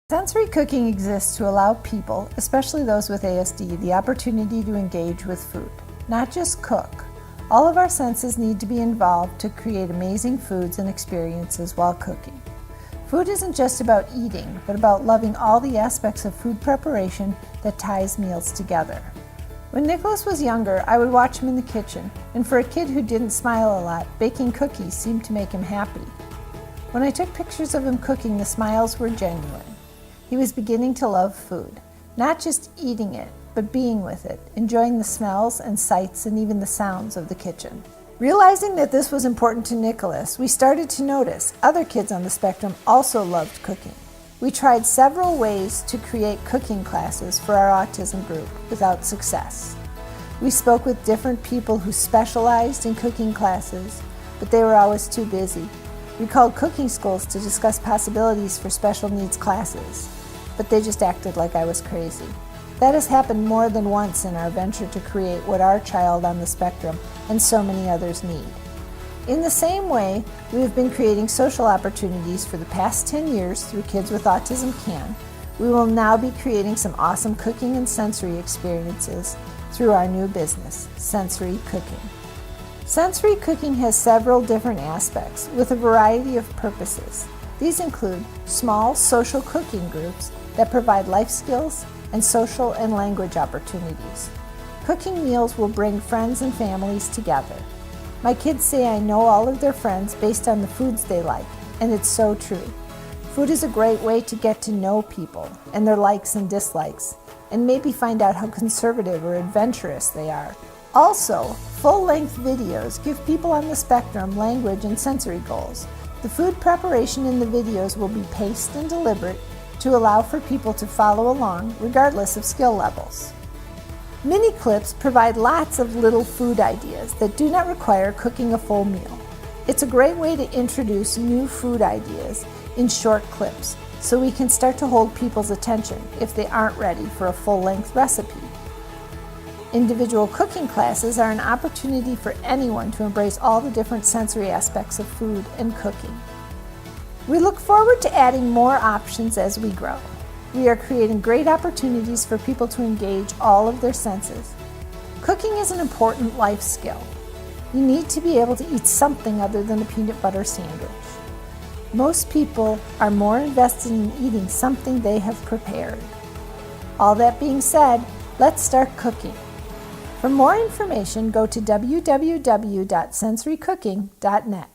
Sensory cooking exists to allow people, especially those with ASD, the opportunity to engage with food, not just cook. All of our senses need to be involved to create amazing foods and experiences while cooking. Food isn't just about eating, but about loving all the aspects of food preparation that ties meals together. When Nicholas was younger, I would watch him in the kitchen, and for a kid who didn't smile a lot, baking cookies seemed to make him happy. When I took pictures of him cooking, the smiles were genuine. He was beginning to love food, not just eating it, but being with it, enjoying the smells and sights and even the sounds of the kitchen. Realizing that this was important to Nicholas, we started to notice other kids on the spectrum also loved cooking. We tried several ways to create cooking classes for our autism group without success. We spoke with different people who specialized in cooking classes, but they were always too busy. We called cooking schools to discuss possibilities for special needs classes, but they just acted like I was crazy. That has happened more than once in our venture to create what our child on the spectrum and so many others need. In the same way, we have been creating social opportunities for the past 10 years through Kids with Autism Can. We will now be creating some awesome cooking and sensory experiences through our new business, Sensory Cooking. Sensory cooking has several different aspects with a variety of purposes. These include small social cooking groups that provide life skills and social and language opportunities. Cooking meals will bring friends and families together. My kids say I know all of their friends based on the foods they like, and it's so true. Food is a great way to get to know people and their likes and dislikes, and maybe find out how conservative or adventurous they are. Also, full-length videos give people on the spectrum language and sensory goals. The food preparation in the videos will be paced and deliberate to allow for people to follow along regardless of skill levels. Mini clips provide lots of little food ideas that do not require cooking a full meal. It's a great way to introduce new food ideas in short clips so we can start to hold people's attention if they aren't ready for a full-length recipe. Individual cooking classes are an opportunity for anyone to embrace all the different sensory aspects of food and cooking. We look forward to adding more options as we grow. We are creating great opportunities for people to engage all of their senses. Cooking is an important life skill. You need to be able to eat something other than a peanut butter sandwich. Most people are more invested in eating something they have prepared. All that being said, let's start cooking. For more information, go to www.sensorycooking.net.